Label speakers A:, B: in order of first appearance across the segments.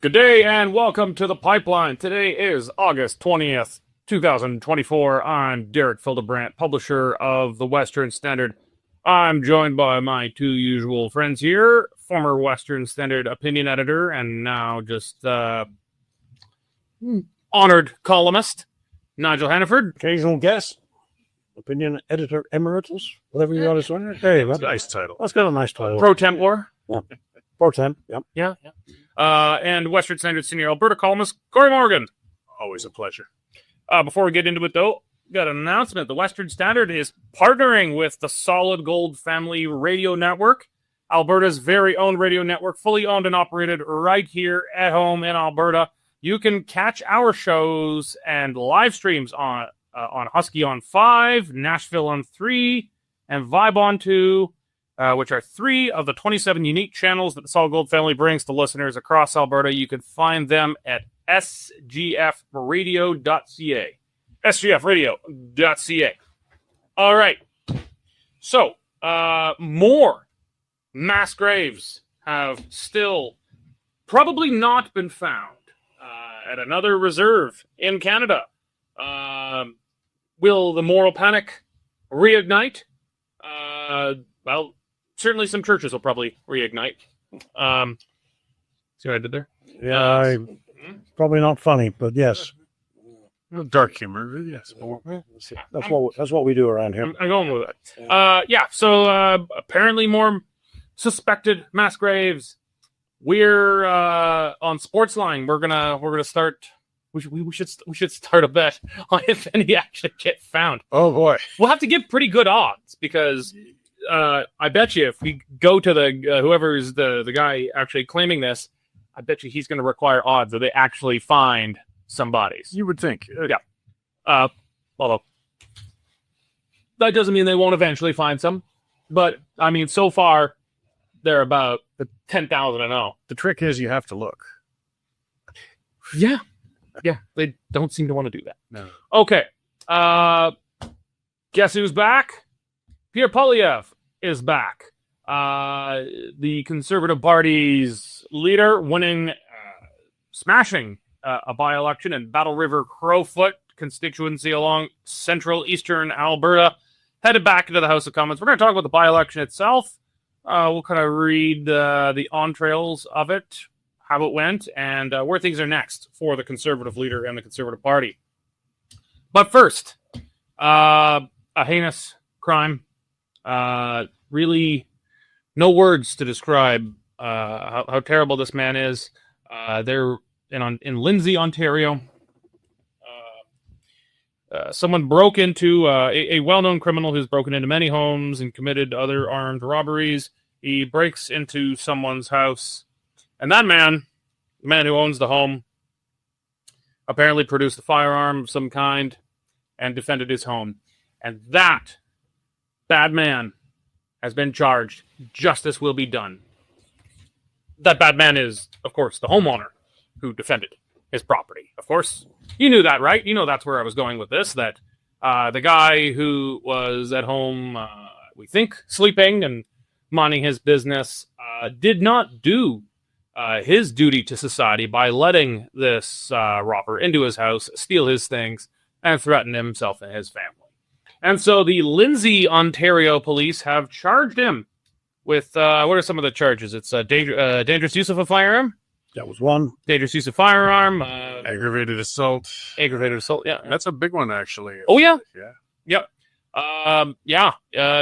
A: Good day and welcome to The Pipeline. Today is August 20th, 2024. I'm Derek Fildebrandt, publisher of the Western Standard. I'm joined by my two usual friends here, former Western Standard opinion editor and now just honored columnist, Nigel Hannaford.
B: Occasional guest, opinion editor emeritus, whatever you want to say. Hey, that's
C: Nice title.
B: That's got a nice title.
A: Pro Templar.
B: Yeah. Pro temp, yep.
A: Yeah. And Western Standard senior Alberta columnist, Cory Morgan.
C: Always a pleasure.
A: Before we get into it, though, got an announcement. The Western Standard is partnering with the Solid Gold Family Radio Network, Alberta's very own radio network, fully owned and operated right here at home in Alberta. You can catch our shows and live streams on Husky on 5, Nashville on 3, and Vibe on 2, which are 3 of the 27 unique channels that the Solid Gold family brings to listeners across Alberta. You can find them at sgfradio.ca. sgfradio.ca. All right. So, more mass graves have still probably not been found at another reserve in Canada. Will the moral panic reignite? Well, certainly some churches will probably reignite. See what I did there?
B: Yeah, probably not funny, but yes.
C: Dark humor, yes.
B: That's what we do around here.
A: I'm going with it. So apparently more suspected mass graves. We're on Sportsline. We're gonna start. We should start a bet on if any actually get found.
C: Oh boy,
A: we'll have to give pretty good odds because I bet you if we go to the whoever's the guy actually claiming this, I bet you he's going to require odds that they actually find some bodies.
C: you would think.
A: Yeah. Although that doesn't mean they won't eventually find some. But I mean, so far they're about 10,000 and 0.
C: The trick is you have to look.
A: Yeah. Yeah, they don't seem to want to do that.
C: No.
A: Okay. Guess who's back? Pierre Poilievre is back. The Conservative Party's leader, winning, smashing a by-election in Battle River Crowfoot constituency along central eastern Alberta, headed back into the House of Commons. We're going to talk about the by-election itself. We'll kind of read the entrails of it, how it went, and where things are next for the Conservative leader and the Conservative Party. But first, a heinous crime. Really, no words to describe how terrible this man is. They're in Lindsay, Ontario. Someone broke into a well-known criminal who's broken into many homes and committed other armed robberies. He breaks into someone's house. And that man, the man who owns the home, apparently produced a firearm of some kind and defended his home. And that bad man has been charged. Justice will be done. That bad man is, of course, the homeowner who defended his property. Of course, you knew that, right? You know that's where I was going with this, that the guy who was at home, we think, sleeping and minding his business, did not do his duty to society by letting this robber into his house, steal his things, and threaten himself and his family. And so the Lindsay, Ontario police have charged him with, what are some of the charges? It's dangerous use of a firearm.
B: That was one.
A: Dangerous use of firearm.
C: Aggravated assault.
A: Aggravated assault, yeah.
C: That's a big one, actually.
A: Oh, yeah?
C: Yeah.
A: Yep.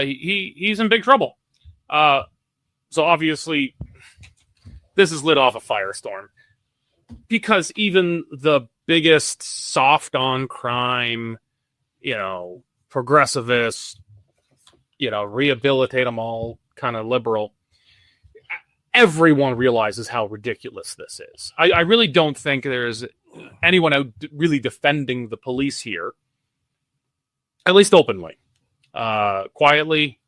A: He's in big trouble. So obviously, this has lit off a firestorm. Because even the biggest soft on crime, progressivist, rehabilitate them all kind of liberal, everyone realizes how ridiculous this is. I really don't think there's anyone out really defending the police here, at least openly. Quietly,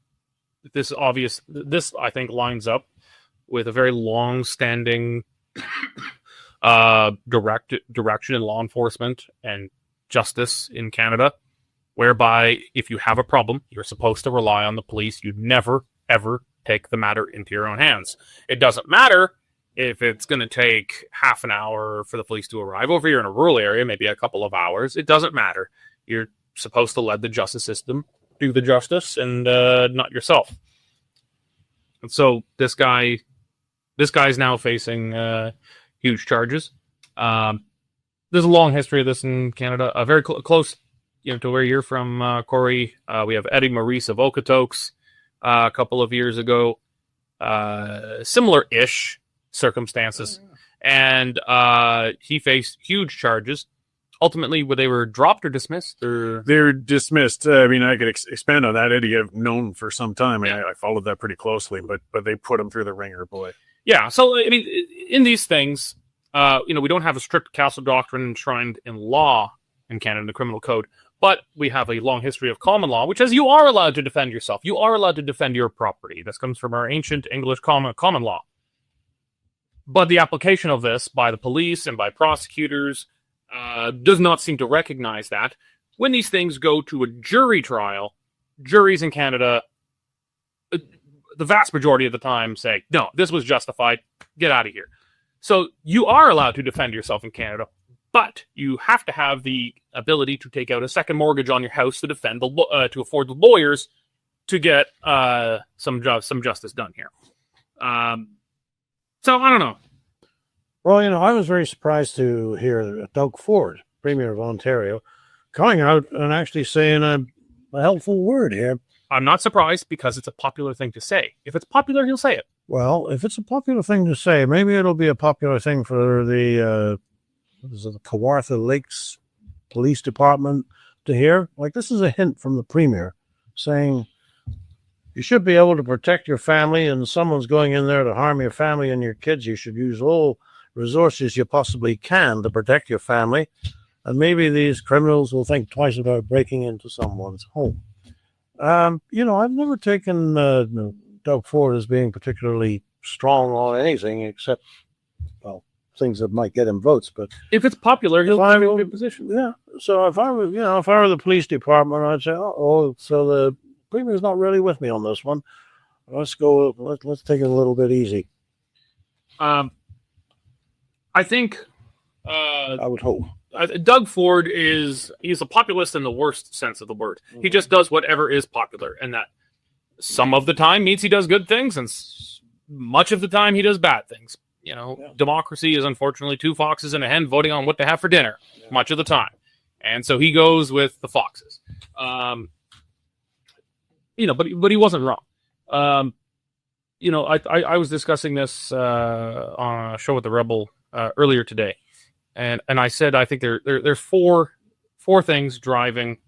A: this I think lines up with a very long-standing direction in law enforcement and justice in Canada, whereby if you have a problem, you're supposed to rely on the police. You never, ever take the matter into your own hands. It doesn't matter If it's going to take half an hour for the police to arrive, over here in a rural area, maybe a couple of hours, it doesn't matter. You're supposed to let the justice system do the justice and not yourself. And so this guy's now facing huge charges. There's a long history of this in Canada. Very close, to where you're from, Cory. We have Eddie Maurice of Okotoks a couple of years ago. Similar-ish circumstances, and he faced huge charges. Ultimately, they were dropped or dismissed?
C: They're dismissed. I mean, I could expand on that. Eddie, I've known for some time. I followed that pretty closely, but they put him through the ringer, boy.
A: Yeah. So I mean, in these things, we don't have a strict castle doctrine enshrined in law in Canada, the criminal code, but we have a long history of common law, which says you are allowed to defend yourself. You are allowed to defend your property. This comes from our ancient English common law. But the application of this by the police and by prosecutors does not seem to recognize that. When these things go to a jury trial, juries in Canada, the vast majority of the time say, no, this was justified, get out of here. So you are allowed to defend yourself in Canada, but you have to have the ability to take out a second mortgage on your house to defend to afford the lawyers to get some justice done here. So, I don't know.
B: Well, I was very surprised to hear Doug Ford, Premier of Ontario, coming out and actually saying a helpful word here.
A: I'm not surprised because it's a popular thing to say. If it's popular, he'll say it.
B: Well, if it's a popular thing to say, maybe it'll be a popular thing for the Kawartha Lakes Police Department to hear. Like, this is a hint from the Premier saying, you should be able to protect your family, and someone's going in there to harm your family and your kids. You should use all resources you possibly can to protect your family. And maybe these criminals will think twice about breaking into someone's home. I've never taken Doug Ford as being particularly strong on anything except, things that might get him votes. But
A: if it's popular, he'll be in a good position.
B: Yeah. So if I were the police department, I'd say, so the Premier's not really with me on this one. Let's take it a little bit easy.
A: I think
B: I would hope.
A: Doug Ford he's a populist in the worst sense of the word. Mm-hmm. He just does whatever is popular, and that some of the time means he does good things, and much of the time he does bad things. Democracy is unfortunately two foxes and a hen voting on what to have for dinner much of the time. And so he goes with the foxes. But he wasn't wrong. I was discussing this on a show with the Rebel earlier today. And I said, I think there's four things driving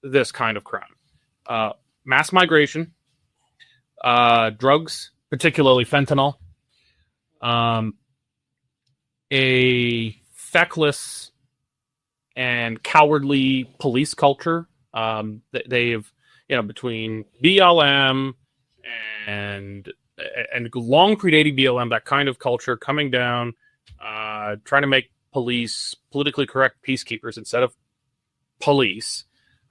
A: this kind of crime. Mass migration, drugs, particularly fentanyl, a feckless and cowardly police culture. They've, between BLM and long predating BLM, that kind of culture coming down, trying to make police politically correct peacekeepers instead of police,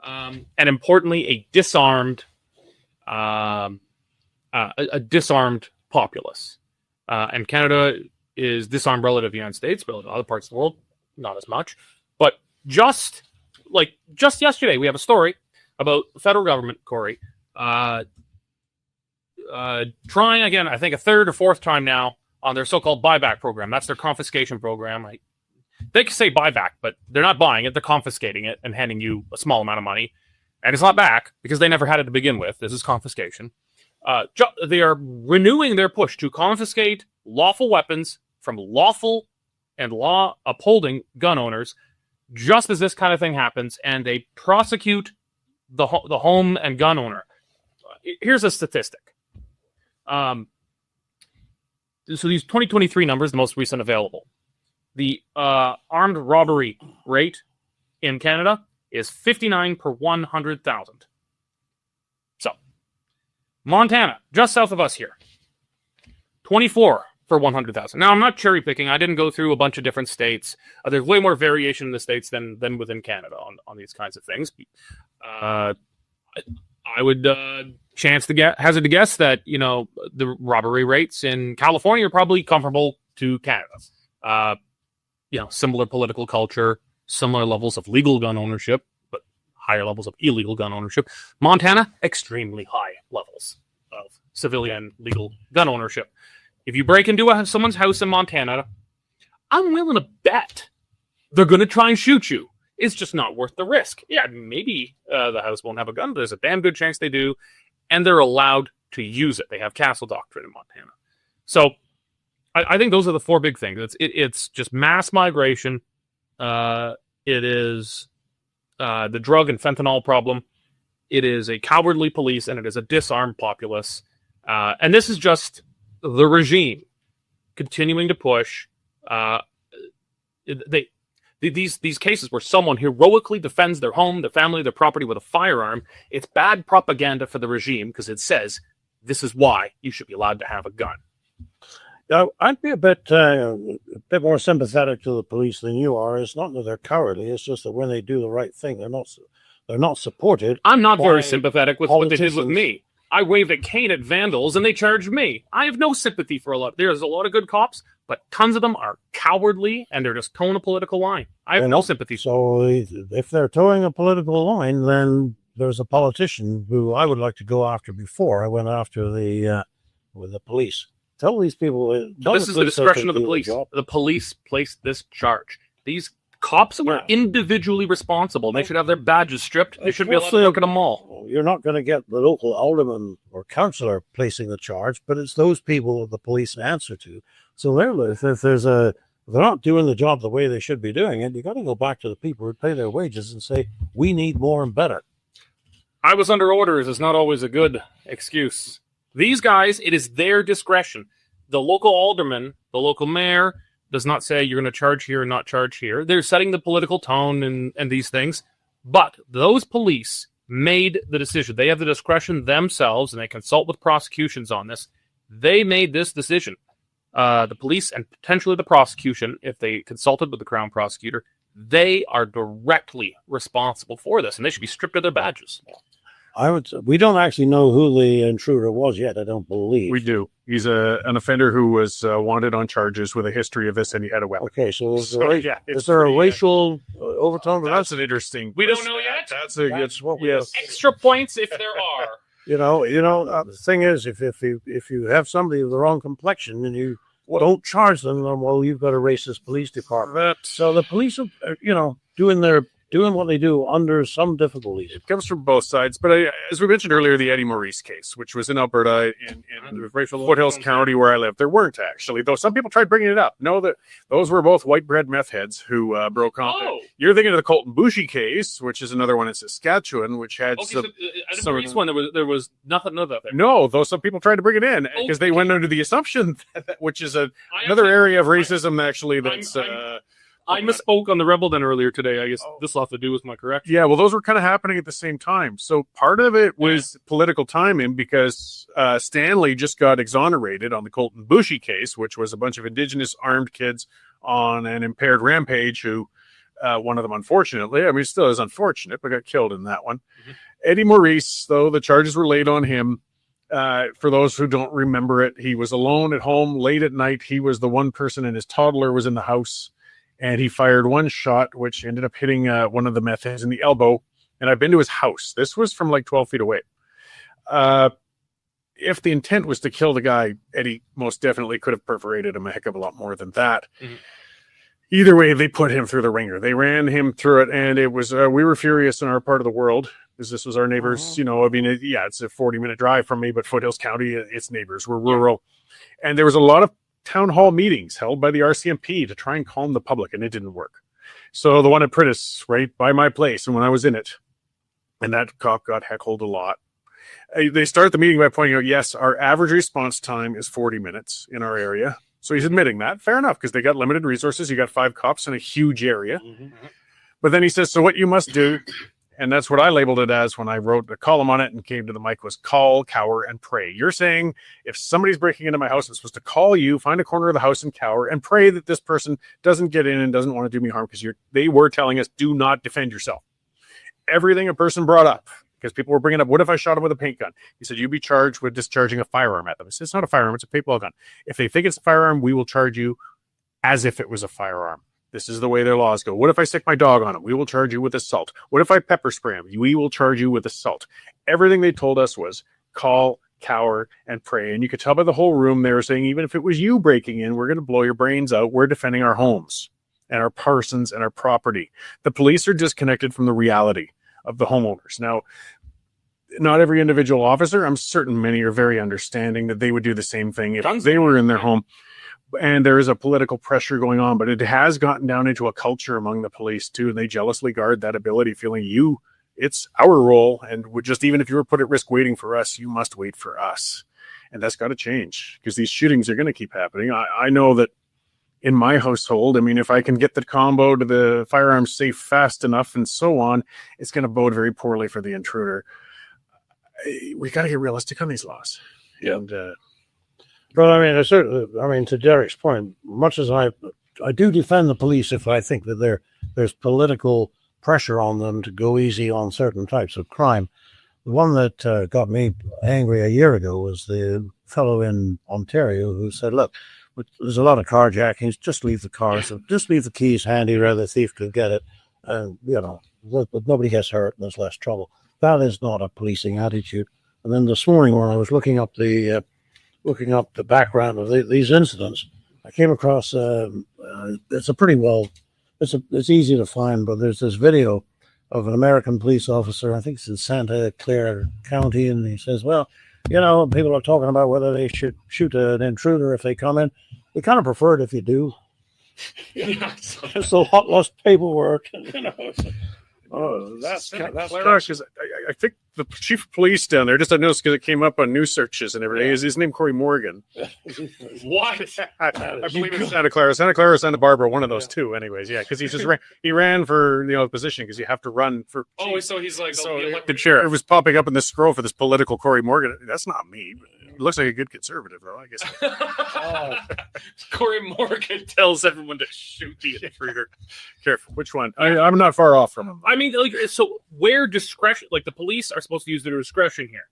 A: and importantly, a disarmed populace. And Canada is disarmed relative to the United States, but in other parts of the world, not as much. But just yesterday, we have a story about the federal government, Cory, trying again, I think a third or fourth time now, on their so-called buyback program. That's their confiscation program. They can say buyback, but they're not buying it. They're confiscating it and handing you a small amount of money. And it's not back because they never had it to begin with. This is confiscation. They are renewing their push to confiscate lawful weapons from lawful and law-upholding gun owners just as this kind of thing happens, and they prosecute the home and gun owner. Here's a statistic. So these 2023 numbers, the most recent available. The armed robbery rate in Canada is 59 per 100,000. So, Montana, just south of us here, 24 for 100,000. Now, I'm not cherry picking. I didn't go through a bunch of different states. There's way more variation in the states than within Canada on these kinds of things. I would hazard to guess that the robbery rates in California are probably comparable to Canada. Similar political culture, similar levels of legal gun ownership, but higher levels of illegal gun ownership. Montana, extremely high levels of civilian legal gun ownership. If you break into someone's house in Montana, I'm willing to bet they're going to try and shoot you. It's just not worth the risk. Yeah, maybe the house won't have a gun, but there's a damn good chance they do, and they're allowed to use it. They have castle doctrine in Montana. So I think those are the four big things. It's just mass migration. It is the drug and fentanyl problem. It is a cowardly police, and it is a disarmed populace. And this is just the regime continuing to push. These cases where someone heroically defends their home, their family, their property with a firearm, it's bad propaganda for the regime because it says this is why you should be allowed to have a gun.
B: I'd be a bit more sympathetic to the police than you are. It's not that they're cowardly; it's just that when they do the right thing, they're not supported.
A: I'm not very sympathetic with what they did with me. I waved a cane at vandals and they charged me. I have no sympathy for a lot. There's a lot of good cops, but tons of them are cowardly and they're just towing a political line. I have no sympathy.
B: So if they're towing a political line, then there's a politician who I would like to go after before I went after with the police. Tell these people.
A: This is the discretion of the police. The police placed this charge. These cops are individually responsible. They should have their badges stripped. They should be allowed to look at them all.
B: You're not going to get the local alderman or councillor placing the charge, but it's those people that the police answer to. So if they're not doing the job the way they should be doing it, you got to go back to the people who pay their wages and say, we need more and better.
A: I was under orders is not always a good excuse. These guys, it is their discretion. The local alderman, the local mayor, does not say you're going to charge here and not charge here. They're setting the political tone and these things. But those police made the decision. They have the discretion themselves, and they consult with prosecutions on this. They made this decision. The police and potentially the prosecution, if they consulted with the Crown prosecutor, they are directly responsible for this, and they should be stripped of their badges.
B: We don't actually know who the intruder was yet, I don't believe.
C: We do. He's an offender who was wanted on charges with a history of this, and he had a weapon.
B: Okay, so is there a racial overtone?
C: That's an interesting.
A: We don't know yet.
C: That's what we have.
A: Extra points if there are.
B: The thing is, if you have somebody with the wrong complexion and you don't charge them, then you've got a racist police department. So the police are, doing what they do under some difficulties.
C: It comes from both sides. But as we mentioned earlier, the Eddie Maurice case, which was in Alberta in Foothills County where I live, there weren't actually, though some people tried bringing it up. No, that those were both white bread meth heads who broke off. Oh. You're thinking of the Colton Boushie case, which is another one in Saskatchewan, which had
A: there was nothing of that there.
C: No, though some people tried to bring it in because they went under the assumption which is another area of racism actually that's...
A: I misspoke on the Rebel Den earlier today. I guess this will have to do with my correction.
C: Yeah, well, those were kind of happening at the same time. So part of it was political timing because Stanley just got exonerated on the Colton Boushie case, which was a bunch of Indigenous armed kids on an impaired rampage who, one of them, unfortunately, still is unfortunate, but got killed in that one. Mm-hmm. Eddie Maurice, though, the charges were laid on him. For those who don't remember it, he was alone at home late at night. He was the one person and his toddler was in the house. And he fired one shot, which ended up hitting one of the meth heads in the elbow. And I've been to his house. This was from like 12 feet away. If the intent was to kill the guy, Eddie most definitely could have perforated him a heck of a lot more than that. Mm-hmm. Either way, they put him through the ringer. They ran him through it. And it was, we were furious in our part of the world because this was our neighbors. It's a 40-minute drive from me, but Foothills County, its neighbors were rural. And there was a lot of town hall meetings held by the RCMP to try and calm the public, and it didn't work. So the one at Prentice, right by my place, and when I was in it, and that cop got heckled a lot. They start the meeting by pointing out, yes, our average response time is 40 minutes in our area. So he's admitting that. Fair enough, because they got limited resources. You got 5 cops in a huge area. Mm-hmm. But then he says, so what you must do, and that's what I labeled it as when I wrote a column on it and came to the mic, was call, cower, and pray. You're saying if somebody's breaking into my house, I'm supposed to call you, find a corner of the house and cower, and pray that this person doesn't get in and doesn't want to do me harm, because they were telling us, do not defend yourself. Everything a person brought up because people were bringing up, what if I shot him with a paint gun? He said, you'd be charged with discharging a firearm at them. I said, it's not a firearm, it's a paintball gun. If they think it's a firearm, we will charge you as if it was a firearm. This is the way their laws go. What if I stick my dog on him? We will charge you with assault. What if I pepper spray him? We will charge you with assault. Everything they told us was call, cower, and pray. And you could tell by the whole room they were saying, even if it was you breaking in, we're going to blow your brains out. We're defending our homes and our persons and our property. The police are disconnected from the reality of the homeowners. Now, not every individual officer, I'm certain many are very understanding that they would do the same thing if they were in their home. And there is a political pressure going on, but it has gotten down into a culture among the police too, and they jealously guard that ability, feeling it's our role, and just even if you were put at risk waiting for us, you must wait for us. And that's got to change, because these shootings are going to keep happening. I know that in my household, I mean, if I can get the combo to the firearm safe fast enough and so on, it's going to bode very poorly for the intruder. We got to get realistic on these laws.
B: Yeah.
C: And,
B: but I mean, to Derek's point, much as I do defend the police if I think that there's political pressure on them to go easy on certain types of crime. The one that got me angry a year ago was the fellow in Ontario who said, look, there's a lot of carjackings, just leave the cars, just leave the keys handy where the thief could get it, and, but nobody gets hurt and there's less trouble. That is not a policing attitude. And then this morning when I was looking up the background of these incidents, I came across, it's easy to find, but there's this video of an American police officer, I think it's in Santa Clara County, and he says, well, people are talking about whether they should shoot an intruder if they come in. We kind of prefer it if you do. It's a lot less paperwork.
C: That's because I think the chief of police down there, just I noticed because it came up on news searches and everything, is his name Cory Morgan.
A: What?
C: I believe it's Santa Clara, or Santa Barbara, one of those two. Anyways, yeah, because he ran for the position because you have to run for.
A: Oh, so he's like
C: the elected sheriff. It was popping up in this scroll for this political Cory Morgan. That's not me. He looks like a good conservative, though. I guess.
A: Cory Morgan tells everyone to shoot the intruder.
C: Careful. Which one? I'm not far off from him.
A: I mean, so where discretion, the police are supposed to use their discretion here.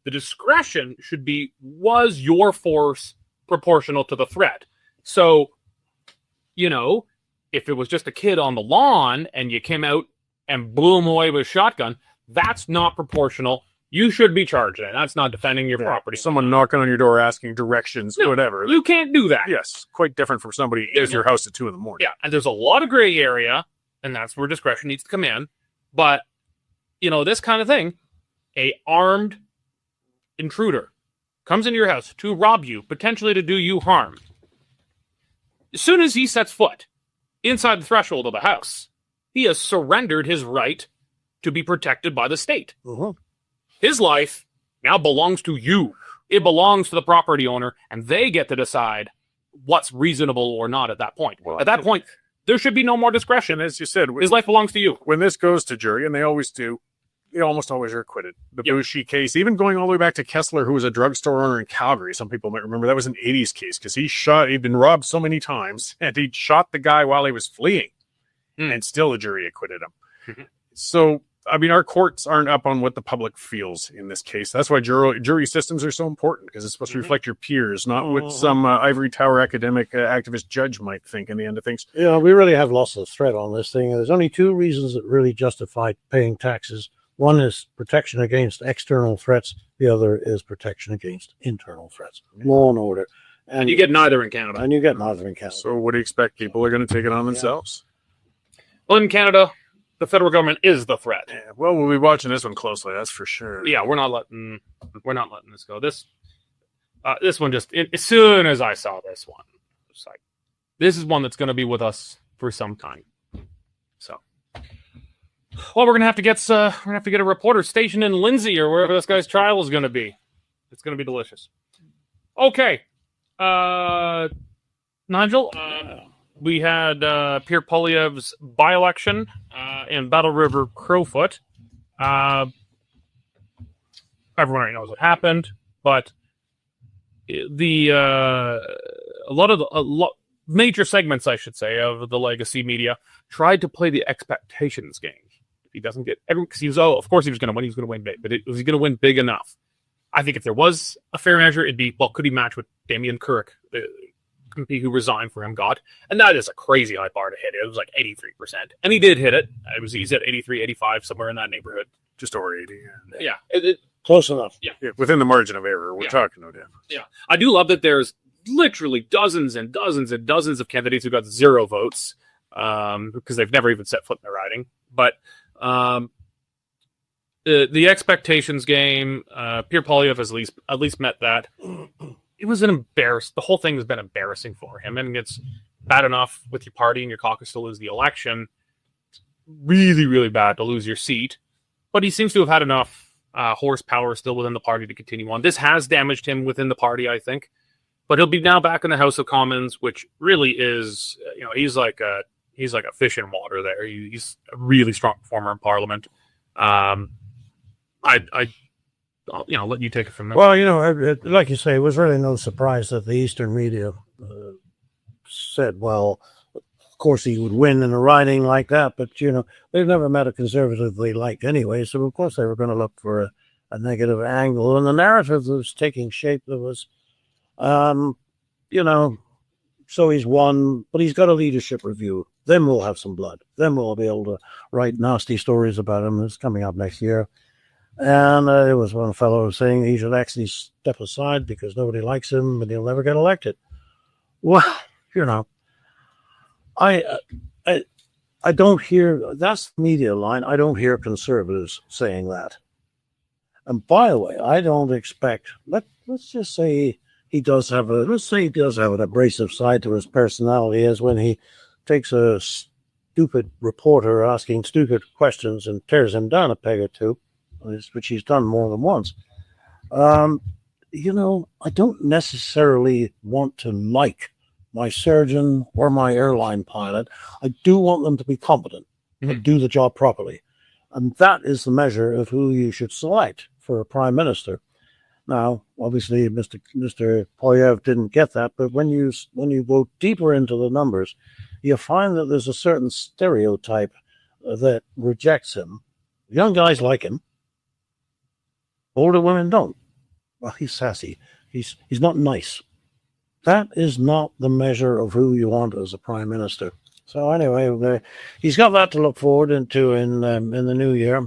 A: The discretion should be, was your force proportional to the threat? So, if it was just a kid on the lawn and you came out and blew him away with a shotgun, that's not proportional. You should be charged. That's not defending your property.
C: Someone knocking on your door asking directions, whatever.
A: You can't do that.
C: Yes, quite different from somebody is your house at 2 a.m.
A: Yeah, and there's a lot of gray area, and that's where discretion needs to come in. But, this kind of thing, a armed intruder comes into your house to rob you, potentially to do you harm. As soon as he sets foot inside the threshold of the house, he has surrendered his right to be protected by the state.
B: Uh-huh.
A: His life now belongs to you. It belongs to the property owner, and they get to decide what's reasonable or not at that point. Well, at that point, there should be no more discretion.
C: As you said,
A: his life belongs to you.
C: When this goes to jury, and they always do, they almost always are acquitted. The Boucher case, even going all the way back to Kessler, who was a drugstore owner in Calgary, some people might remember, that was an 80s case, because he'd been robbed so many times, and he'd shot the guy while he was fleeing, and still the jury acquitted him. So, I mean, our courts aren't up on what the public feels in this case. That's why jury systems are so important, because it's supposed to reflect your peers, not what some ivory tower academic activist judge might think in the end of things.
B: Yeah, we really have lost the thread on this thing. There's only two reasons that really justify paying taxes. One is protection against external threats. The other is protection against internal threats. Law and order.
A: And you get neither in Canada.
C: So what do you expect? People are going to take it on themselves?
A: Well, in Canada, the federal government is the threat.
C: Yeah, well, we'll be watching this one closely. That's for sure.
A: Yeah, we're not letting this go. This one just, as soon as I saw this one, it's like, this is one that's going to be with us for some time. So, well, we're gonna have to get a reporter stationed in Lindsay or wherever this guy's trial is going to be. It's going to be delicious. Okay, Nigel. We had Pierre Poilievre's by-election in Battle River Crowfoot. Everyone already knows what happened, but a lot major segments, I should say, of the legacy media tried to play the expectations game. If he doesn't get everyone, because he was, of course he was going to win. He was going to win big, but was he going to win big enough? I think if there was a fair measure, it'd be, well, could he match what Damien Kirk, the MP who resigned for him, got? And that is a crazy high bar to hit. It was like 83%. And he did hit it. He's at 83, 85, somewhere in that neighborhood.
C: Just over 80.
A: Yeah.
B: Close enough.
C: Yeah, within the margin of error. We're talking no difference.
A: Yeah. I do love that there's literally dozens and dozens and dozens of candidates who got 0 votes because they've never even set foot in the riding. But the expectations game, Pierre Poilievre has at least met that. It was the whole thing has been embarrassing for him, and it's bad enough with your party and your caucus to lose the election. Really, really bad to lose your seat. But he seems to have had enough horsepower still within the party to continue on. This has damaged him within the party, I think. But he'll be now back in the House of Commons, which really is, he's like a fish in water there. He's a really strong performer in Parliament. I'll let you take it from there.
B: Well, like you say, it was really no surprise that the Eastern media said, well, of course he would win in a riding like that, but, they've never met a conservative they liked anyway, so of course they were going to look for a negative angle. And the narrative that was taking shape, there was, so he's won, but he's got a leadership review. Then we'll have some blood. Then we'll be able to write nasty stories about him. It's coming up next year. And there was one fellow saying he should actually step aside because nobody likes him and he'll never get elected. Well, I don't hear, that's the media line. I don't hear conservatives saying that. And by the way, I don't expect, let's just say he does have an abrasive side to his personality, as when he takes a stupid reporter asking stupid questions and tears him down a peg or two, which he's done more than once. I don't necessarily want to like my surgeon or my airline pilot. I do want them to be competent and do the job properly. And that is the measure of who you should select for a prime minister. Now, obviously, Mr. Poilievre didn't get that, but when you go deeper into the numbers, you find that there's a certain stereotype that rejects him. Young guys like him. Older women don't. Well, he's sassy. He's not nice. That is not the measure of who you want as a prime minister. So anyway, he's got that to look forward into in the new year.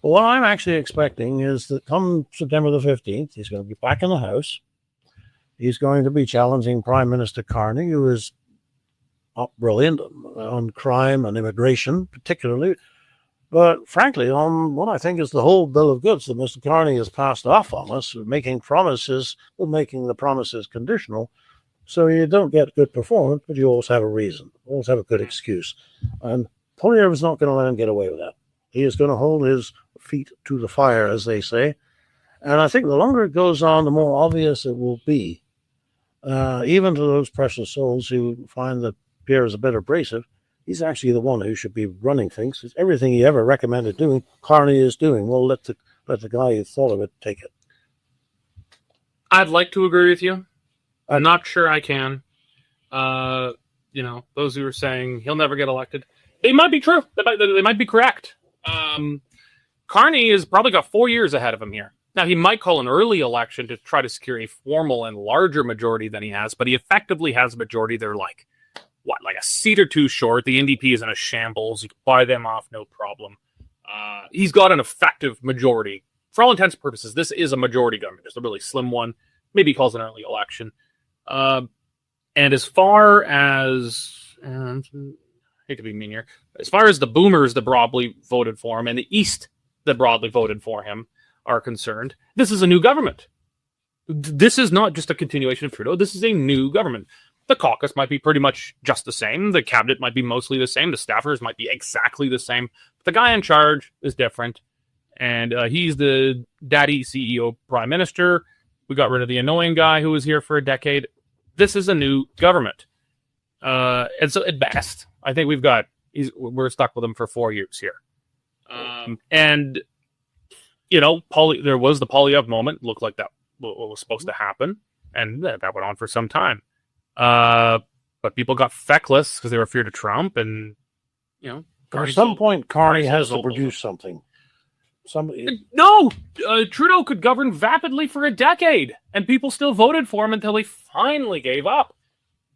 B: But what I'm actually expecting is that come September the 15th, he's going to be back in the House. He's going to be challenging Prime Minister Carney, who is brilliant on crime and immigration, particularly. But frankly, on what I think is the whole bill of goods that Mr. Carney has passed off on us, making the promises conditional, so you don't get good performance, but you always have a reason, always have a good excuse. And Poilievre is not going to let him get away with that. He is going to hold his feet to the fire, as they say. And I think the longer it goes on, the more obvious it will be, even to those precious souls who find that Pierre is a bit abrasive. He's actually the one who should be running things. Everything he ever recommended doing, Carney is doing. Well, let the guy who thought of it take it.
A: I'd like to agree with you. I'm not sure I can. Those who are saying he'll never get elected, they might be true. They might be correct. Carney has probably got 4 years ahead of him here. Now, he might call an early election to try to secure a formal and larger majority than he has, but he effectively has a majority. They're like a seat or two short. The NDP is in a shambles. You can buy them off, no problem. He's got an effective majority. For all intents and purposes, this is a majority government. It's a really slim one. Maybe he calls an early election. And as far as, I hate to be mean here, as far as the boomers that broadly voted for him and the East that broadly voted for him are concerned, this is a new government. This is not just a continuation of Trudeau. This is a new government. The caucus might be pretty much just the same. The cabinet might be mostly the same. The staffers might be exactly the same. But the guy in charge is different. And he's the daddy CEO prime minister. We got rid of the annoying guy who was here for a decade. This is a new government. And so at best, I think we're stuck with him for 4 years here. And, there was the Poilievre moment. Looked like that what was supposed to happen. And that went on for some time. But people got feckless because they were feared of Trump and,
B: At some point, Carney has to produce something.
A: No, Trudeau could govern vapidly for a decade, and people still voted for him until he finally gave up.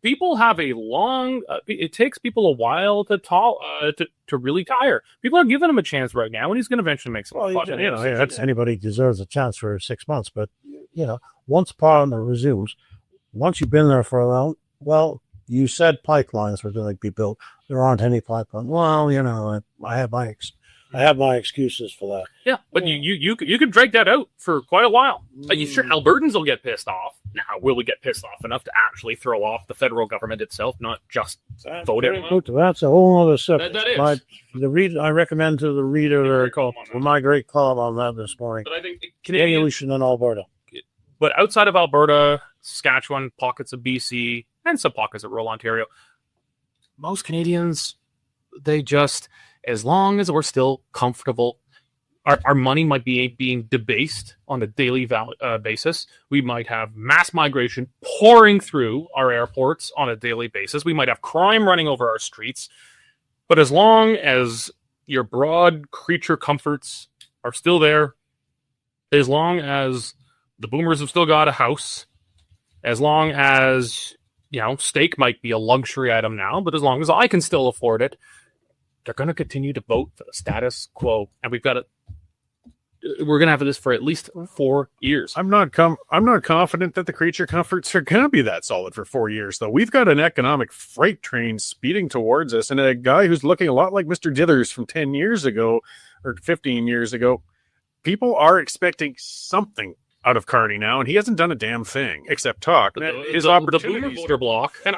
A: People have a long. It takes people a while to really tire. People are giving him a chance right now, and he's going to eventually make some.
B: Anybody deserves a chance for 6 months, but once Parliament resumes, once you've been there for a while, well, you said pipelines were going to be built. There aren't any pipelines. Well, I have my excuses for that.
A: Yeah, but you could drag that out for quite a while. Sure, Albertans will get pissed off. Now, will we get pissed off enough to actually throw off the federal government itself, not just vote it?
B: That's a whole other subject.
A: That is.
B: I recommend to the reader my great column on that this morning.
A: But I think
B: Canadian in Alberta.
A: But outside of Alberta, Saskatchewan, pockets of BC, and some pockets of rural Ontario, most Canadians, they just, as long as we're still comfortable, our money might be being debased on a daily basis. We might have mass migration pouring through our airports on a daily basis. We might have crime running over our streets. But as long as your broad creature comforts are still there, as long as the boomers have still got a house, as long as, steak might be a luxury item now, but as long as I can still afford it, they're going to continue to vote for the status quo. And we're going to have this for at least 4 years.
C: I'm not confident that the creature comforts are going to be that solid for 4 years, though. We've got an economic freight train speeding towards us, and a guy who's looking a lot like Mr. Dithers from 10 years ago or 15 years ago. People are expecting something out of Carney now, and he hasn't done a damn thing except talk.
A: The boomer voter block, and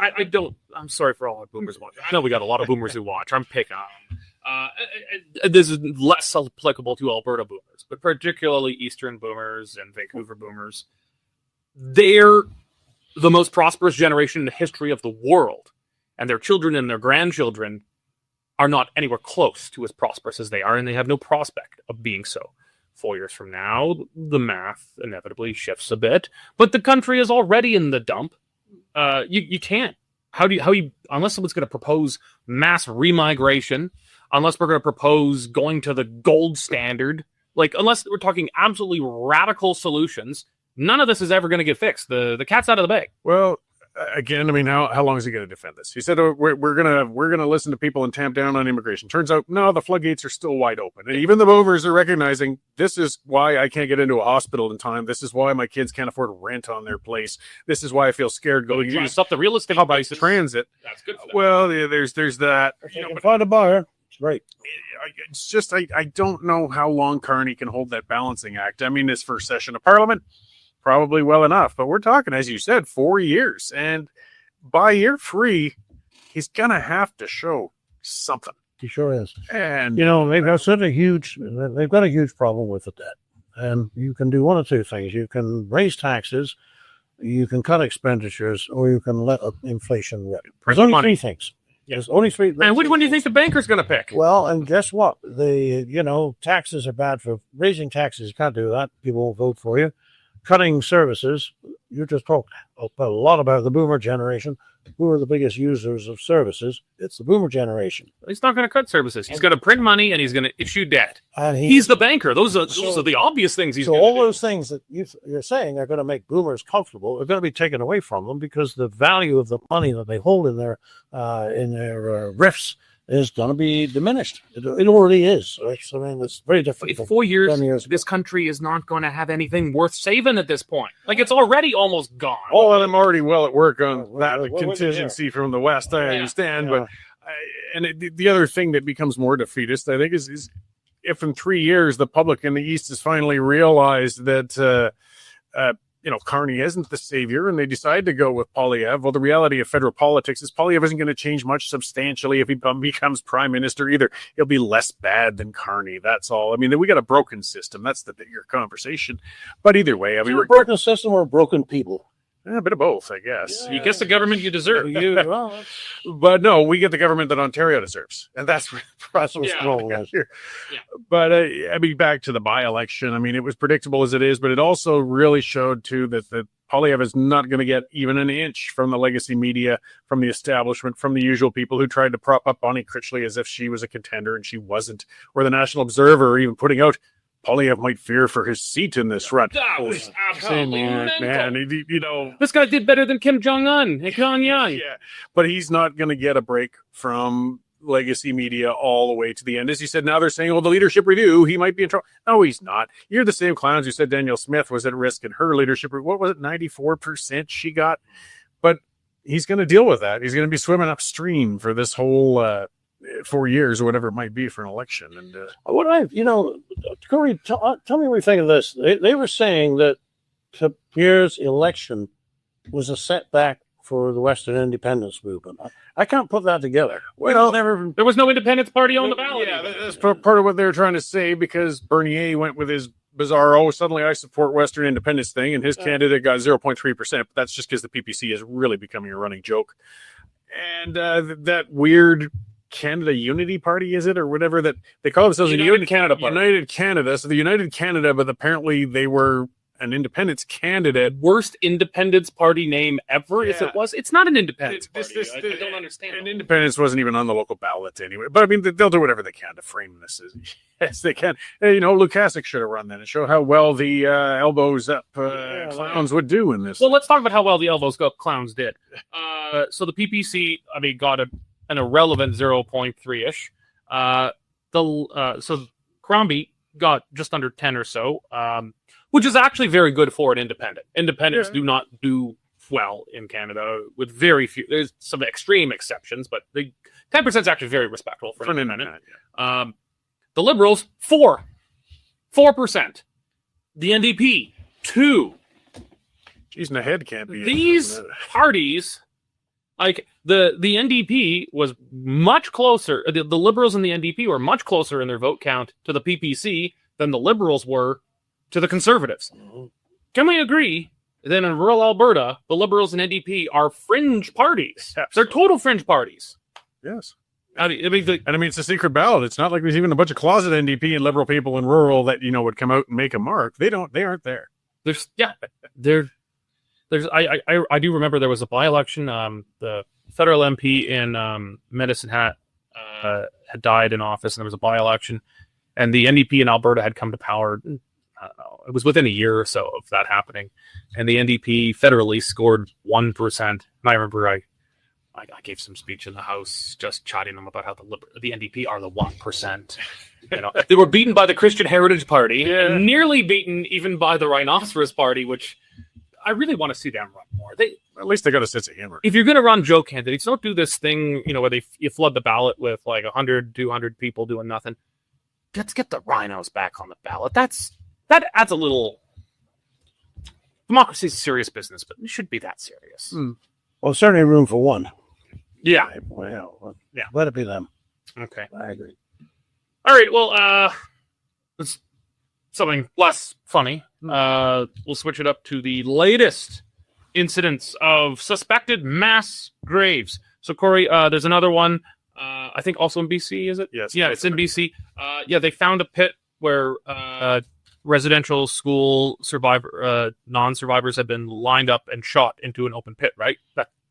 A: I'm sorry for all our boomers watching. I know we got a lot of boomers who watch. I'm picking on them. This is less applicable to Alberta boomers, but particularly Eastern boomers and Vancouver boomers. They're the most prosperous generation in the history of the world, and their children and their grandchildren are not anywhere close to as prosperous as they are, and they have no prospect of being so. 4 years from now, the math inevitably shifts a bit, but the country is already in the dump. You can't. Unless someone's going to propose mass remigration, unless we're going to propose going to the gold standard, unless we're talking absolutely radical solutions, none of this is ever going to get fixed. The cat's out of the bag.
C: Well, again, how long is he going to defend this? He said, we're gonna listen to people and tamp down on immigration. Turns out, no, the floodgates are still wide open. And even the boomers are recognizing this is why I can't get into a hospital in time. This is why my kids can't afford rent on their place. This is why I feel scared going
A: to stop the real estate prices.
C: Transit.
A: That's good for them.
C: Well, there's that.
B: Find a buyer. Right.
C: It's just, I don't know how long Carney can hold that balancing act. I mean, this first session of Parliament, probably well enough, but we're talking, as you said, 4 years, and by year 3, he's gonna have to show something.
B: He sure is,
C: and
B: they've got a huge problem with the debt, and you can do one of two things: you can raise taxes, you can cut expenditures, or you can let inflation rip. There's only three things. There's only three.
A: And which one do you think the banker's going to pick?
B: Well, and guess what? Taxes are bad for raising taxes. You can't do that. People won't vote for you. Cutting services, you just talked a lot about the boomer generation. Who are the biggest users of services? It's the boomer generation.
A: He's not going to cut services. He's going to print money and he's going to issue debt. And he's the banker. Those are the obvious things he's going to do.
B: So all those things that you're saying are going to make boomers comfortable are going to be taken away from them because the value of the money that they hold in their RIFs is going to be diminished. It already is. I mean, it's very different.
A: In 4 years, this country is not going to have anything worth saving at this point. It's already almost gone.
C: Oh, and I'm already well at work on that contingency from the West. I understand. Yeah. But the other thing that becomes more defeatist, I think, is if in 3 years the public in the East has finally realized that Carney isn't the savior, and they decide to go with Poilievre. Well, the reality of federal politics is Poilievre isn't going to change much substantially if he becomes prime minister either. He'll be less bad than Carney. That's all. I mean, we got a broken system. That's the bigger conversation. But either way,
B: we're a broken system or broken people.
C: A bit of both, I guess.
A: You get the government you deserve.
C: But no, we get the government that Ontario deserves. And that's what's wrong here. Yeah. But back to the by-election. I mean, it was predictable as it is, but it also really showed, too, that Poilievre is not going to get even an inch from the legacy media, from the establishment, from the usual people who tried to prop up Bonnie Critchley as if she was a contender and she wasn't, or the National Observer even putting out Poilievre might fear for his seat in this run.
A: That was absolutely
C: man,
A: this guy did better than Kim Jong-un and Kanye.
C: Yeah, but he's not going to get a break from legacy media all the way to the end. As you said, now they're saying, the leadership review, he might be in trouble. No, he's not. You're the same clowns who said Danielle Smith was at risk in her leadership. What was it, 94% she got? But he's going to deal with that. He's going to be swimming upstream for this whole 4 years or whatever it might be for an election. And
B: Cory, tell me what you think of this. They were saying that Pierre's election was a setback for the Western independence movement. I can't put that together.
C: Well,
A: there was no independence party on the ballot.
C: Yeah, that's part of what they're trying to say, because Bernier went with his bizarre, suddenly I support Western independence thing, and his candidate got 0.3%. But that's just because the PPC is really becoming a running joke. And that weird Canada Unity Party, is it, or whatever, that they call themselves
A: United Canada Party.
C: United Canada. So the United Canada, but apparently they were an independence candidate.
A: Worst independence party name ever.
C: Yeah.
A: If it was, it's not an independence party. I don't understand.
C: And independence wasn't even on the local ballot anyway. But I mean, they'll do whatever they can to frame this as yes, they can. Lukasik should have run that and show how well the elbows up clowns would do in this.
A: Well, let's talk about how well the elbows up clowns did. So the PPC, got an irrelevant 0.3-ish. So Crombie got just under 10 or so. Which is actually very good for an independent. Independents do not do well in Canada, with very few. There's some extreme exceptions, but the 10% is actually very respectable for an independent. The Liberals, 4%. The NDP, 2%.
C: Geez, and the head can't be.
A: These parties, like the NDP was much closer. The Liberals and the NDP were much closer in their vote count to the PPC than the Liberals were to the Conservatives. Can we agree that in rural Alberta, the Liberals and NDP are fringe parties?
C: Absolutely.
A: They're total fringe parties.
C: Yes.
A: It's
C: a secret ballot. It's not like there's even a bunch of closet NDP and Liberal people in rural that, would come out and make a mark. They aren't there.
A: I do remember there was a by-election. The federal MP in Medicine Hat had died in office, and there was a by-election, and the NDP in Alberta had come to power. I don't know, it was within a year or so of that happening, and the NDP federally scored 1%. And I remember I gave some speech in the House, just chatting them about how the NDP are the 1%. They were beaten by the Christian Heritage Party, nearly beaten even by the Rhinoceros Party, which I really want to see them run more.
C: At least they got a sense of humor.
A: If you're going to run joke candidates, don't do this thing, where you flood the ballot with like 100, 200 people doing nothing. Let's get the rhinos back on the ballot. That adds a little. Democracy is serious business, but it should be that serious.
B: Well, certainly room for one.
A: Yeah.
B: Well, let it be them.
A: Okay.
B: I agree.
A: All right. Well, it's something less funny. We'll switch it up to the latest incidents of suspected mass graves. So, Cory, there's another one. I think also in BC, is it?
C: Yes.
A: Yeah, it's in BC. They found a pit where residential school non-survivors have been lined up and shot into an open pit, right?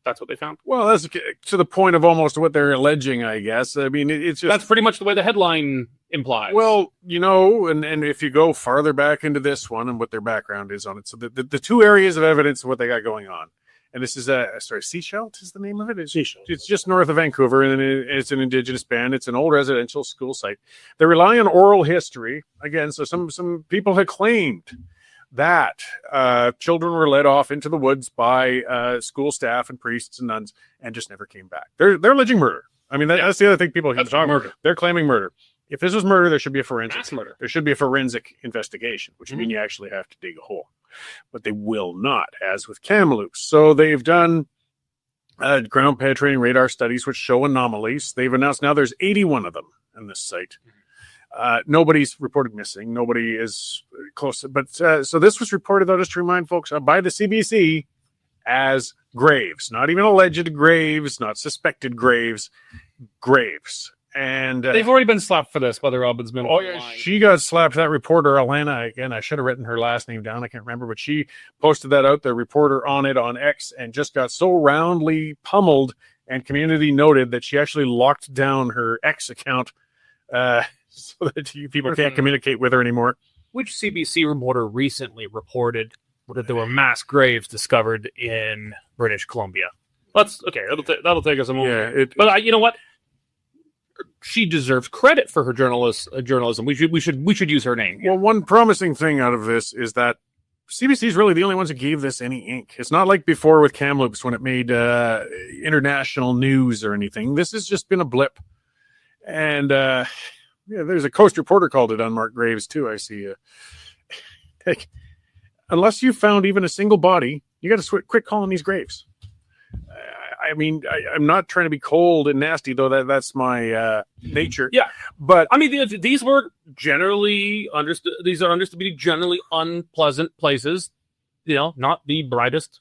A: That's what they found?
C: Well, that's to the point of almost what they're alleging, I guess. I mean, it's just...
A: That's pretty much the way the headline implies.
C: Well, and if you go farther back into this one and what their background is on it. So the two areas of evidence of what they got going on. And this is Seashelt is the name of it?
B: Seashelt.
C: It's just north of Vancouver, and it's an Indigenous band. It's an old residential school site. They're relying on oral history. Again, so some people had claimed that children were led off into the woods by school staff and priests and nuns and just never came back. They're alleging murder. I mean, that's the other thing people can talk about. They're claiming murder. If this was murder, there should be a forensic.
A: Mass murder.
C: There should be a forensic investigation, which means you actually have to dig a hole. But they will not, as with Kamloops. So they've done ground penetrating radar studies which show anomalies. They've announced now there's 81 of them in this site. Nobody's reported missing. Nobody is close. But so this was reported, though, just to remind folks, by the CBC as graves. Not even alleged graves, not suspected graves, graves. And
A: they've already been slapped for this by the ombudsman.
C: oh yeah, she got slapped. That reporter, Alana, again, I should have written her last name down. I can't remember, but she posted that out. The reporter on it on X, and just got so roundly pummeled. And community noted that she actually locked down her X account so that people can't communicate with her anymore.
A: Which CBC reporter recently reported that there were mass graves discovered in British Columbia. Okay. That'll take us a moment.
C: Yeah,
A: but you know what? She deserves credit for her journalism. We should use her name here.
C: Well, one promising thing out of this is that CBC is really the only ones that gave this any ink. It's not like before with Kamloops when it made international news or anything. This has just been a blip. And there's a Coast reporter called it Unmarked Graves too. I see. Unless you found even a single body, you got to quit calling these graves. I mean, I'm not trying to be cold and nasty, though that's my nature.
A: Yeah,
C: but
A: I mean, these were generally understood. These are understood to be generally unpleasant places. You know, not the brightest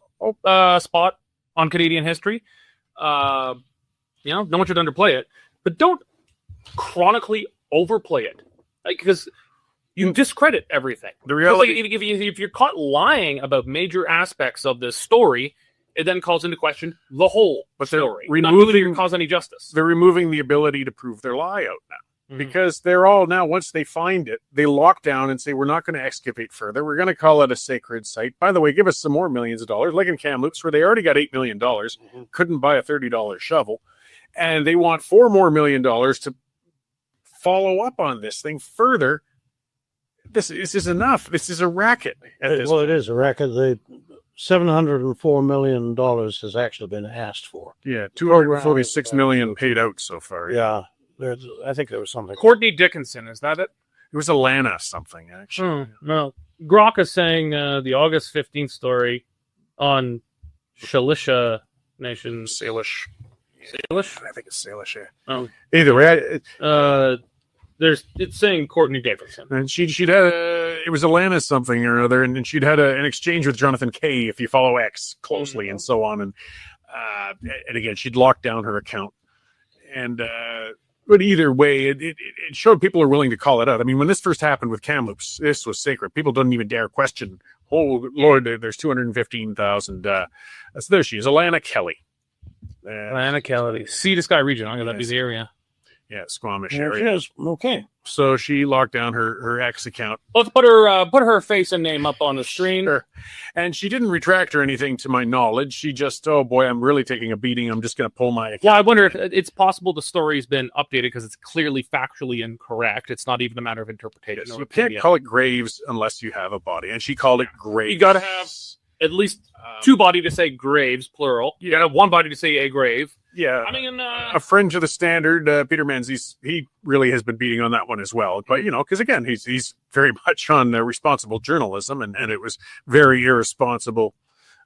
A: spot on Canadian history. No one should underplay it, but don't chronically overplay it, because you discredit everything.
C: The reality,
A: if you're caught lying about major aspects of this story, it then calls into question the whole story. Not to cause any justice.
C: They're removing the ability to prove their lie out now. Because they're all now, once they find it, they lock down and say, we're not going to excavate further. We're going to call it a sacred site. By the way, give us some more millions of dollars, like in Kamloops, where they already got $8 million, couldn't buy a $30 shovel. And they want $4 more million to follow up on this thing further. This is enough. This is a racket.
B: It is a racket. $704 million has actually been asked for.
C: Yeah, $246 million paid out so far.
B: Yeah, I think there was something.
A: Courtney Dickinson, is that it?
C: It was Alana something, actually.
A: No. Grok is saying the August 15th story on Shalisha Nation.
C: Salish? I think it's Salish, yeah.
A: Oh.
C: Either way,
A: it's saying Courtney Dickinson.
C: And she'd had it was Alana something or other, and she'd had an exchange with Jonathan Kay, if you follow X closely, and so on. And again, she'd locked down her account. And but either way, it showed people are willing to call it out. I mean, when this first happened with Kamloops, this was sacred. People didn't even dare question. Oh Lord, there's 215,000. So there she is, Alana Kelly.
A: Alana Kelly, Sea to Sky region. I'm gonna be the area.
C: Yeah, Squamish
B: area. Yes, okay.
C: So she locked down her X account.
A: Let's put her face and name up on the screen.
C: Sure. And she didn't retract or anything, to my knowledge. She just, oh boy, I'm really taking a beating. I'm just going to pull my account.
A: Yeah, I wonder if it's possible the story's been updated because it's clearly factually incorrect. It's not even a matter of interpretation.
C: Yes, you can't call it graves unless you have a body, and she called it graves.
A: You got to have at least two body to say graves, plural. You got to have one body to say a grave.
C: Yeah,
A: I mean,
C: a friend to the standard, Peter Menzies, he really has been beating on that one as well. But, because again, he's very much on responsible journalism, and it was very irresponsible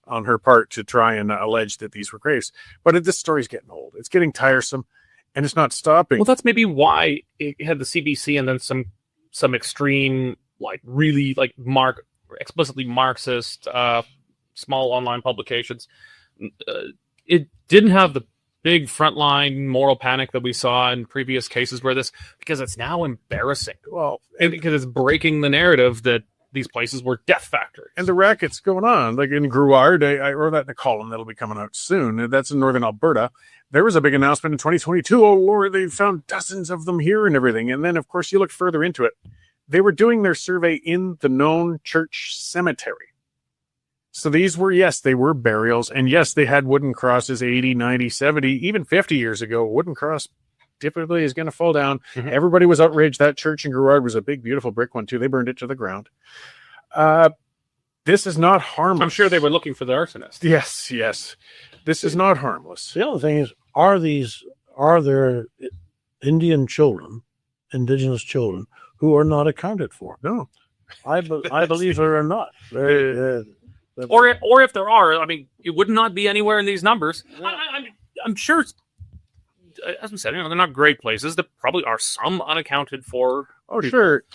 C: on her part to try and allege that these were graves. But this story's getting old. It's getting tiresome, and it's not stopping.
A: Well, that's maybe why it had the CBC and then some extreme, really explicitly Marxist, small online publications. It didn't have the big frontline moral panic that we saw in previous cases because it's now embarrassing.
C: Well,
A: because it's breaking the narrative that these places were death factories.
C: And the racket's going on. Like in Gruard, I wrote that in a column that'll be coming out soon. That's in northern Alberta. There was a big announcement in 2022. Oh, Lord, they found dozens of them here and everything. And then, of course, you look further into it. They were doing their survey in the known church cemetery. So these were, yes, they were burials. And yes, they had wooden crosses 80, 90, 70, even 50 years ago. A wooden cross typically is going to fall down. Mm-hmm. Everybody was outraged. That church in Gruard was a big, beautiful brick one, too. They burned it to the ground. This is not harmless.
A: I'm sure they were looking for the arsonist.
C: Yes. This is not harmless.
B: The other thing is, are there Indian children, indigenous children, who are not accounted for?
C: No.
B: I believe there are not.
A: Or if there are, I mean, it would not be anywhere in these numbers. Yeah. I'm sure, as I said, they're not great places. There probably are some unaccounted for.
C: Oh, sure.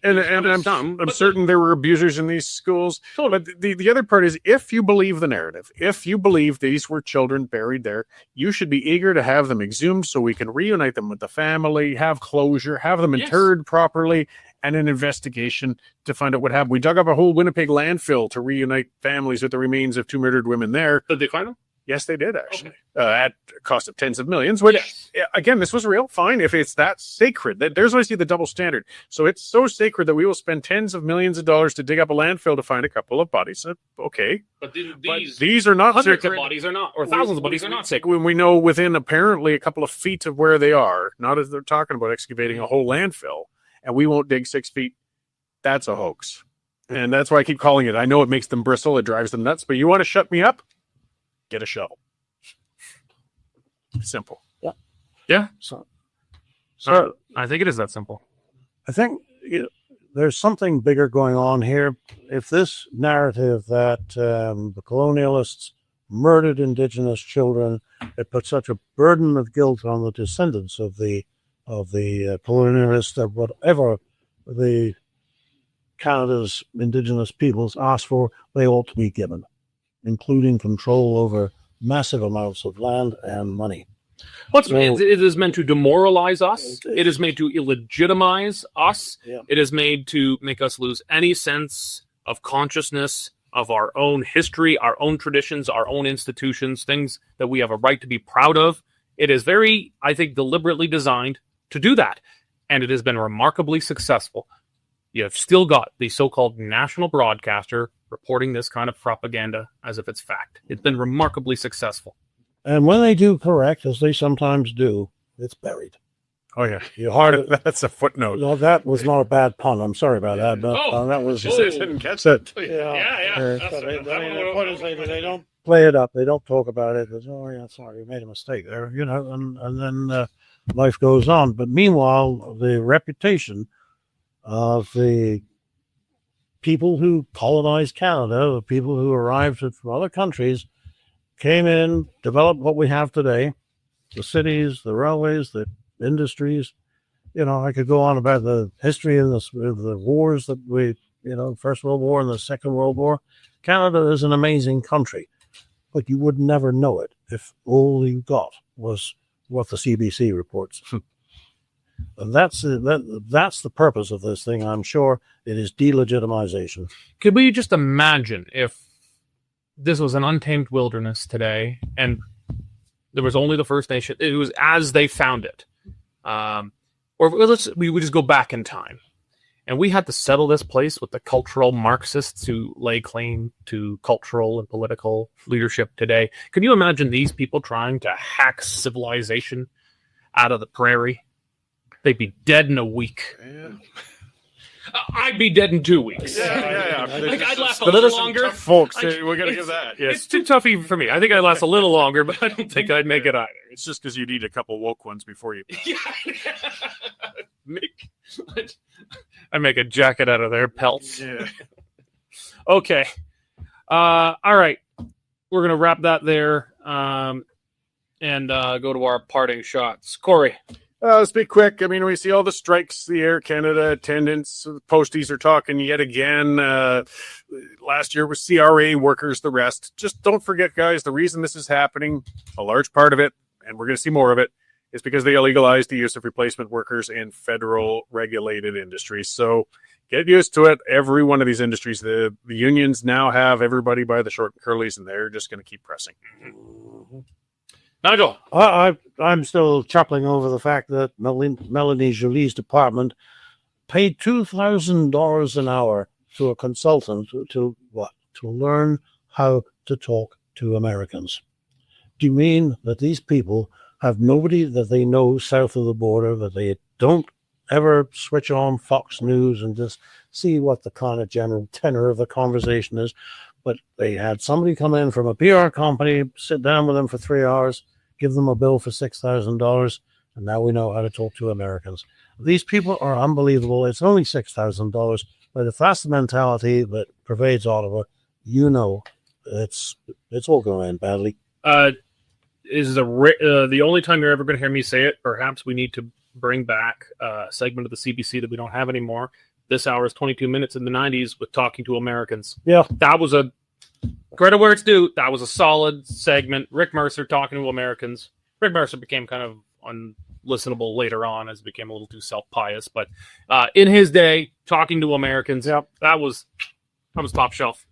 C: And I'm certain there were abusers in these schools. But the other part is, if you believe the narrative, if you believe these were children buried there, you should be eager to have them exhumed so we can reunite them with the family, have closure, have them interred properly, and an investigation to find out what happened. We dug up a whole Winnipeg landfill to reunite families with the remains of 2 murdered women there.
A: Did they find them?
C: Yes, they did, actually. At a cost of tens of millions, which, again, this was real. Fine, if it's that sacred. There's always the double standard. So it's so sacred that we will spend tens of millions of dollars to dig up a landfill to find a couple of bodies. Okay.
A: But
C: these are not
A: hundreds
C: sacred.
A: of bodies are not, or thousands of bodies are not sacred.
C: When we know within apparently a couple of feet of where they are, not as they're talking about excavating a whole landfill, and we won't dig 6 feet, that's a hoax. And that's why I keep calling it. I know it makes them bristle, it drives them nuts, but you want to shut me up? Get a shovel. Simple.
A: Yeah.
B: So
A: I think it is that simple.
B: I think there's something bigger going on here. If this narrative that the colonialists murdered Indigenous children, it put such a burden of guilt on the descendants of the colonialists that whatever the Canada's Indigenous peoples asked for, they ought to be given, including control over massive amounts of land and money.
A: It is meant to demoralize us. It is made to illegitimize us.
B: Yeah.
A: It is made to make us lose any sense of consciousness of our own history, our own traditions, our own institutions, things that we have a right to be proud of. It is very, I think, deliberately designed to do that. And it has been remarkably successful. You have still got the so-called national broadcaster reporting this kind of propaganda as if it's fact. It's been remarkably successful.
B: And when they do correct, as they sometimes do, it's buried.
C: Oh, yeah.
B: You hard
C: That's a footnote.
B: No, that was not a bad pun. I'm sorry about that. But that was.
C: I didn't catch that.
B: They don't play it up. They don't talk about it. Oh, yeah, sorry, we made a mistake there. And then life goes on. But meanwhile, the reputation of the people who colonized Canada, the people who arrived from other countries, came in, developed what we have today, the cities, the railways, the industries. I could go on about the history of the wars that we, First World War and the Second World War. Canada is an amazing country, but you would never know it if all you got was what the CBC reports. And that's the purpose of this thing, I'm sure. It is delegitimization.
A: Could we just imagine if this was an untamed wilderness today and there was only the First Nation, it was as they found it. We would just go back in time and we had to settle this place with the cultural Marxists who lay claim to cultural and political leadership today. Can you imagine these people trying to hack civilization out of the prairie? They'd be dead in a week. Yeah. I'd be dead in 2 weeks.
C: Yeah.
A: I'd last a little longer.
C: Tough folks, we're going to give that. Yes.
A: It's too tough even for me. I think I'd last a little longer, but I don't think I'd make it either.
C: It's just because you need a couple woke ones before you.
A: I make a jacket out of their pelts.
C: Yeah.
A: Okay. All right. We're going to wrap that there and go to our parting shots. Cory.
C: Let's be quick. I mean, we see all the strikes, the Air Canada attendants, posties are talking yet again. Last year was CRA workers, the rest. Just don't forget, guys, the reason this is happening, a large part of it, and we're going to see more of it, is because they illegalized the use of replacement workers in federal regulated industries. So get used to it. Every one of these industries, the unions now have everybody by the short and curlies, and they're just going to keep pressing.
A: Nigel.
B: I'm still chuckling over the fact that Melanie Jolie's department paid $2,000 an hour to a consultant to learn how to talk to Americans. Do you mean that these people have nobody that they know south of the border, that they don't ever switch on Fox News and just see what the kind of general tenor of the conversation is? But they had somebody come in from a PR company, sit down with them for 3 hours, give them a bill for $6,000, and now we know how to talk to Americans. These people are unbelievable. It's only $6,000, but if that's the mentality that pervades Ottawa, it's all going to end badly.
A: Is the only time you're ever going to hear me say it? Perhaps we need to bring back a segment of the CBC that we don't have anymore. This Hour is 22 Minutes in the 90s with Talking to Americans.
B: Yeah.
A: That was a credit where it's due. That was a solid segment. Rick Mercer talking to Americans. Rick Mercer became kind of unlistenable later on as it became a little too self-pious. But in his day, talking to Americans, that was top shelf.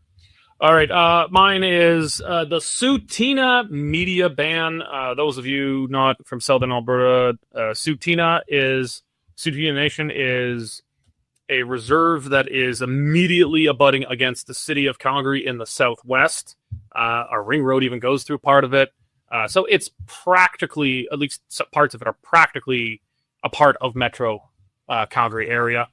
A: All right, mine is the Tsuut'ina media ban. Those of you not from Southern Alberta, Tsuut'ina Nation is a reserve that is immediately abutting against the city of Calgary in the southwest. A ring road even goes through part of it. So it's practically, at least parts of it are practically a part of Metro Calgary area.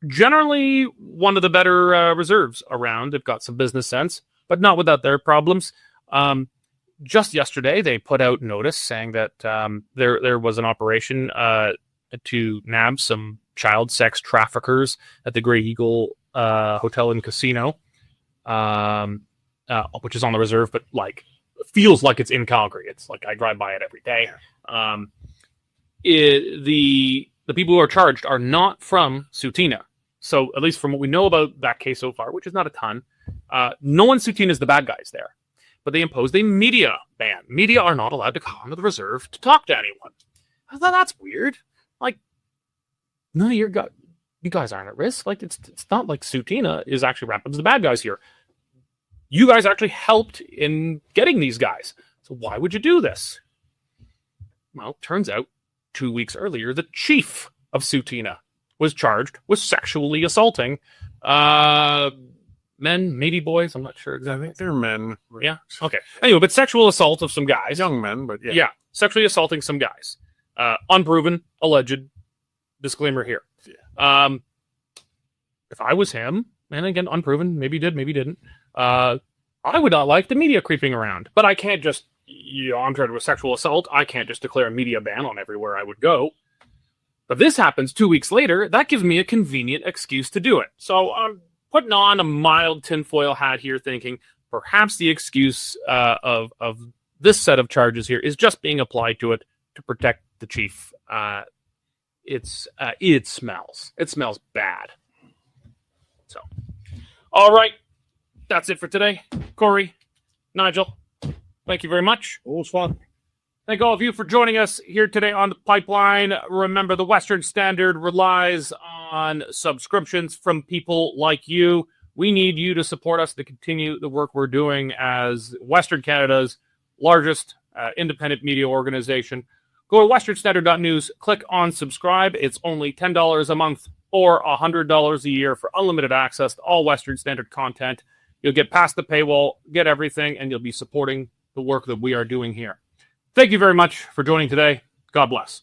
A: Generally, one of the better reserves around. They've got some business sense, but not without their problems. Just yesterday, they put out notice saying that there was an operation to nab some child sex traffickers at the Grey Eagle Hotel and Casino, which is on the reserve, but feels like it's in Calgary. It's like I drive by it every day. The people who are charged are not from Tsuut'ina. So at least from what we know about that case so far, which is not a ton, no one Tsuut'ina is the bad guys there. But they imposed a media ban. Media are not allowed to come to the reserve to talk to anyone. I thought that's weird. No, you guys aren't at risk. It's not like Tsuut'ina is actually wrapped up as the bad guys here. You guys actually helped in getting these guys. So why would you do this? Well, turns out 2 weeks earlier, the chief of Tsuut'ina was charged with sexually assaulting men, maybe boys. I'm not sure exactly.
C: I think they're men.
A: Yeah. Okay. Anyway, but sexual assault of some guys.
C: Young men, but yeah.
A: Yeah. Sexually assaulting some guys. Unproven, alleged. Disclaimer here. Yeah. If I was him, and again, unproven, maybe did, maybe didn't, I would not like the media creeping around. But I can't just, I'm charged with sexual assault. I can't just declare a media ban on everywhere I would go. But this happens 2 weeks later. That gives me a convenient excuse to do it. So I'm putting on a mild tinfoil hat here, thinking perhaps the excuse of this set of charges here is just being applied to it to protect the chief. It smells. It smells bad. So, all right. That's it for today. Cory, Nigel, thank you very much.
B: It was fun.
A: Thank all of you for joining us here today on The Pipeline. Remember, the Western Standard relies on subscriptions from people like you. We need you to support us to continue the work we're doing as Western Canada's largest independent media organization. Go to westernstandard.news, click on subscribe. It's only $10 a month or $100 a year for unlimited access to all Western Standard content. You'll get past the paywall, get everything, and you'll be supporting the work that we are doing here. Thank you very much for joining today. God bless.